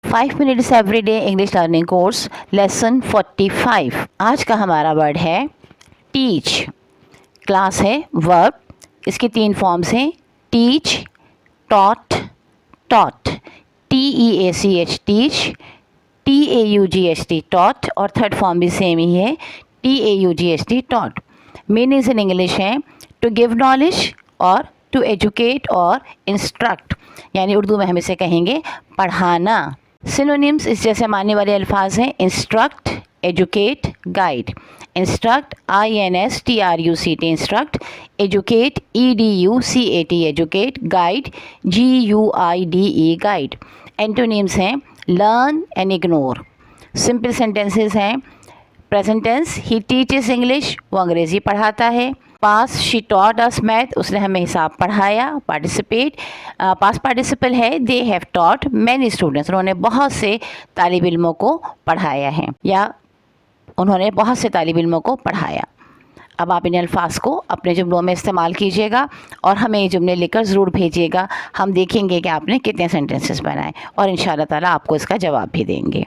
5 minutes everyday English learning course lesson 45। आज का हमारा वर्ड है टीच। क्लास है वर्ब, इसकी 3 फॉर्म्स हैं teach, taught, taught, TEACH teach, TAUGHT taught और थर्ड फॉर्म भी सेम ही है TAUGHT taught. Meanings in English हैं टू गिव नॉलेज और टू एजुकेट और इंस्ट्रक्ट, यानी उर्दू में हम इसे कहेंगे पढ़ाना। सिनोनिम्स इस जैसे मानने वाले अल्फाज हैं instruct, educate, guide. Instruct INSTRUCT instruct, educate EDUCAT educate, guide GUIDE guide. Antonyms हैं learn and ignore. Simple sentences हैं present tense he teaches English, वो अंग्रेज़ी पढ़ाता है। Past she taught us math, उसने हमें हिसाब पढ़ाया। पार्टिसिपेट पास पार्टिसिपल है they have taught many students, उन्होंने बहुत से तालिब इल्मों को पढ़ाया है या उन्होंने बहुत से तालिब इल्मों को पढ़ाया। अब आप इन अल्फाज को अपने जुमलों में इस्तेमाल कीजिएगा और हमें ये जुमले लिखकर ज़रूर भेजिएगा। हम देखेंगे कि आपने कितने सेंटेंसेस बनाए और इंशाअल्लाह ताला आपको इसका जवाब भी देंगे।